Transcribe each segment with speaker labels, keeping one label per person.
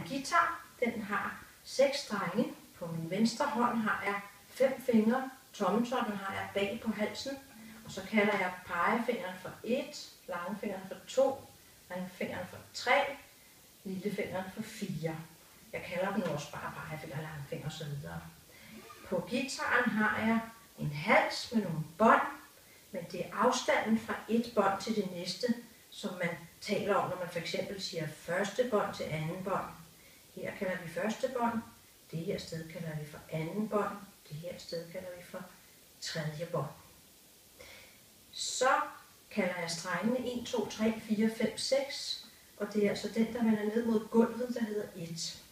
Speaker 1: en guitar. Den har 6 strenge. På min venstre hånd har jeg 5 fingre. Tommeltotten har jeg bag på halsen. Og så kalder jeg pegefingeren for 1, langfingeren for 2, ringfingeren for 3, lillefingeren for 4. Jeg kalder dem også bare pegefinger, langfinger og så videre. På guitaren har jeg en hals med nogle bånd, men det er afstanden fra et bånd til det næste, som man taler om, når man for eksempel siger første bånd til anden bånd. Her kalder vi første bånd, det her sted kalder vi for anden bånd, det her sted kalder vi for tredje bånd. Så kalder jeg strengene 1, 2, 3, 4, 5, 6, og det er altså den, der vender ned mod gulvet, der hedder 1.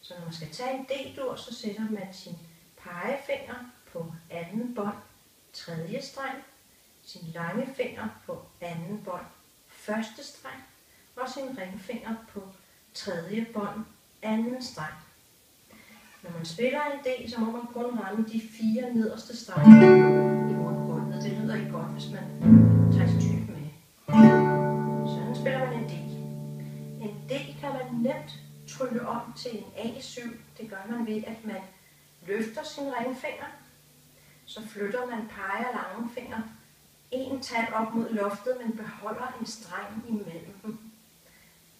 Speaker 1: Så når man skal tage en D-dur, så sætter man sin pegefinger på anden bånd, tredje streng, sin lange finger på anden bånd, første streng, og sin ringfinger på tredje bånd, anden streng. Når man spiller en D, så må man kun ramme de 4 nederste strenge mod gulvet. Det lyder ikke godt, hvis man tager sin type med. Sådan spiller man en D. En D kan man nemt trylle om til en A7. Det gør man ved, at man løfter sin ringfinger, så flytter man pege- og langfinger en tand op mod loftet, men beholder en streng imellem dem.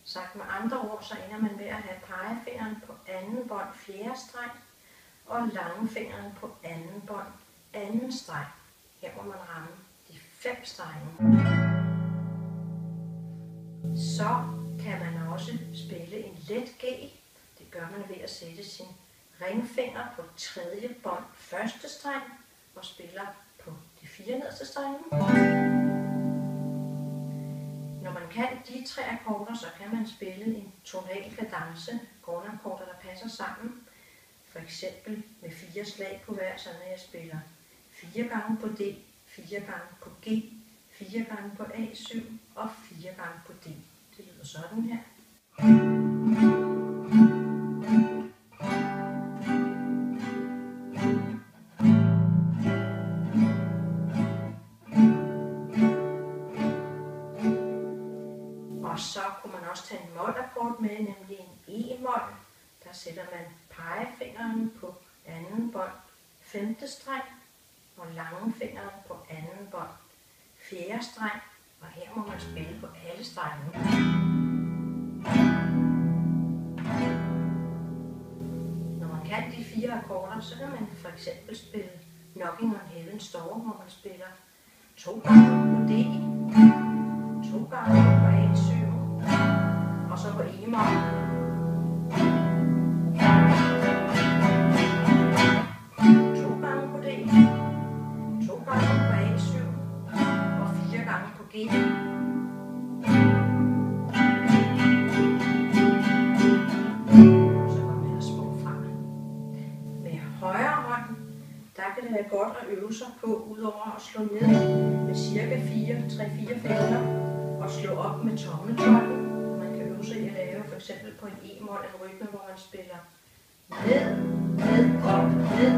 Speaker 1: Sagt med andre ord, så ender man med at have pegefingeren på anden bånd, fjerde streng, og langfingeren på anden bånd, anden streng. Her må man ramme de 5 strenge. Så kan man også spille en let G. Det gør man ved at sætte sin ringfinger på tredje bånd, første streng, og spiller på de 4 nederste strenge. Når man kan de 3 akkorder, så kan man spille en tonal kadence, grundakkorder, der passer sammen. For eksempel med 4 slag på hver, så når jeg spiller 4 gange på D, 4 gange på G, 4 gange på A7 og 4 gange på D. Det lyder sådan her. Og så kunne man også tage en mol-akkord med, nemlig en E-mol. Der sætter man pegefingeren på anden bånd, 5. streng, og langfingeren på anden bånd, 4. streng, og her må man spille på alle strengene. Når man kan de 4 akkorder, så kan man for eksempel spille Knocking on Heaven's Door, hvor man spiller 2 gange på D, 2 gange på A7, og så på E-mol. G. Så går man små frem. Med højre hånd, der kan det være godt at øve sig på, udover at slå ned med cirka 3-4 fingre, og slå op med tommeltotten. Man kan øve sig i at lave for eksempel på en E-mol en rytme, hvor man spiller ned, ned, op, ned,